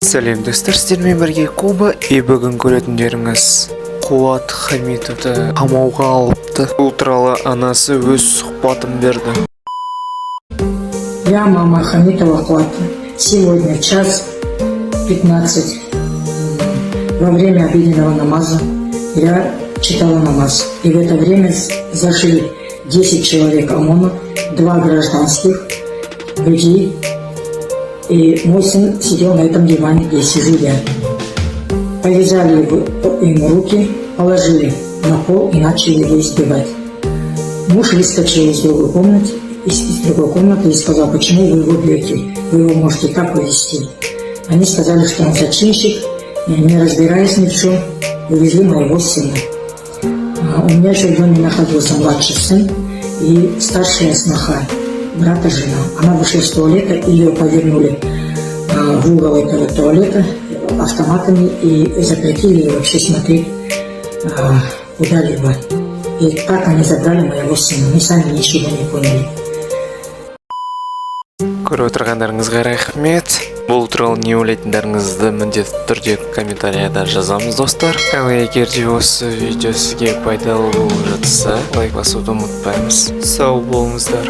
Сәлем достар, сіздермен бірге Куба, и бүгін көретіндеріңіз Қуат Хамитовты қамауға алыпты. Бұл туралы анасы өз сұхбатын берді. Я мама Хамитова Куата. Сегодня час 15. Во время обеденного намаза я читала намаз. И в это время зашли 10 человек ОМОНа, 2 гражданских людей. И мой сын сидел на этом диване, где сижу я. Повязали им руки, положили на пол и начали его избивать. Муж выскочил из другой комнаты, и сказал: почему вы его бьете? Вы его можете так повести. Они сказали, что он зачинщик, и, не разбираясь ни в чем, увезли моего сына. У меня еще в доме находился младший сын и старшая сноха, брата жена. Она вышла из туалета, и ее повернули в угол этого туалета автоматами и запретили ей вообще смотреть куда-либо. И так они забрали моего сына. Мы сами ничего не поняли. Көріп отырғандарыңызға рахмет. Бұл туралы не ойлайтындарыңызды міндетті түрде комментарияда жазамыз, достар. Ал егер де осы видео сізге пайдалы болып жатса, лайк басуды ұмытпаймыз. Сау болыңыздар.